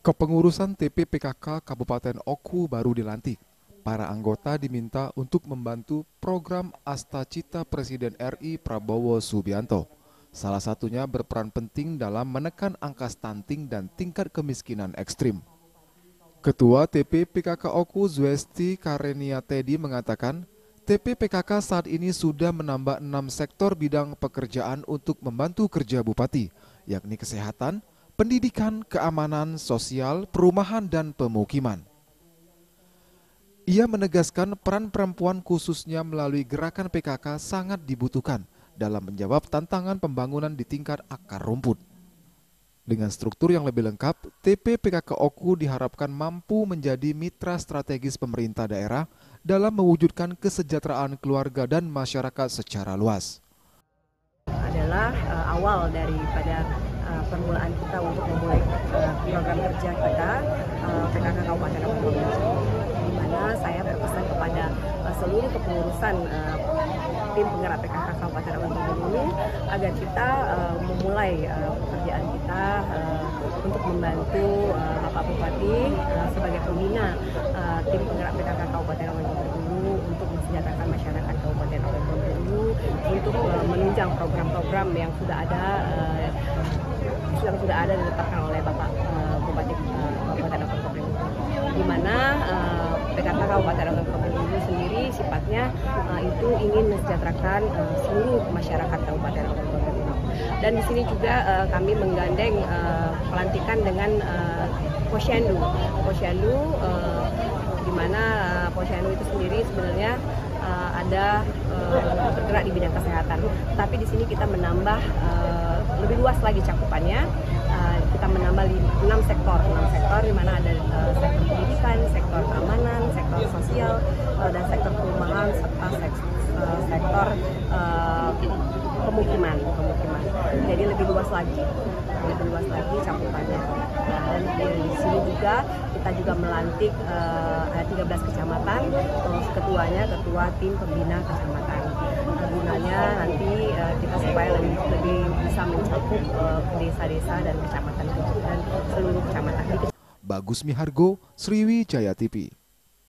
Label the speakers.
Speaker 1: Kepengurusan TP-PKK Kabupaten Oku baru dilantik. Para anggota diminta untuk membantu program Astacita Presiden RI Prabowo Subianto. Salah satunya berperan penting dalam menekan angka stunting dan tingkat kemiskinan ekstrim. Ketua TP-PKK Oku Zwesti Karenia Teddy mengatakan, TP-PKK saat ini sudah menambah 6 sektor bidang pekerjaan untuk membantu kerja bupati, yakni kesehatan, pendidikan, keamanan, sosial, perumahan, dan pemukiman. Ia menegaskan peran perempuan khususnya melalui gerakan PKK sangat dibutuhkan dalam menjawab tantangan pembangunan di tingkat akar rumput. Dengan struktur yang lebih lengkap, TP PKK Oku diharapkan mampu menjadi mitra strategis pemerintah daerah dalam mewujudkan kesejahteraan keluarga dan masyarakat secara luas.
Speaker 2: Adalah awal daripada permulaan kita untuk memulai program kerja kita PKK Kabupaten Oku, di mana saya berpesan kepada seluruh kepengurusan tim penggerak PKK Kabupaten Oku ini agar kita memulai pekerjaan kita untuk membantu Bapak Bupati sebagai pembina tim penggerak PKK Kabupaten Oku untuk mensejahterakan masyarakat Kabupaten Oku untuk menunjang program-program yang sudah ada ditetapkan oleh Bapak Bupati Kabupaten Oku, di mana PKK Kabupaten Oku sendiri sifatnya itu ingin mensejahterakan seluruh masyarakat Kabupaten Oku. Dan di sini juga kami menggandeng pelantikan dengan Posyandu, di mana Posyandu itu sendiri sebenarnya ada bergerak di bidang kesehatan. Tapi di sini kita menambah lebih luas lagi cakupannya. Kita menambah 6 sektor di mana ada sektor pendidikan, sektor keamanan, sektor sosial, dan sektor perumahan serta sektor pemukiman. Jadi lebih luas lagi cakupannya. Dan di sini juga kita juga melantik ada 13 kecamatan, ketuanya ketua tim pembina kecamatan. Gunanya nanti kita supaya lebih bisa mencakup desa-desa dan kecamatan dan seluruh kecamatan.
Speaker 1: Bagus Mihargo, Sriwijaya TV.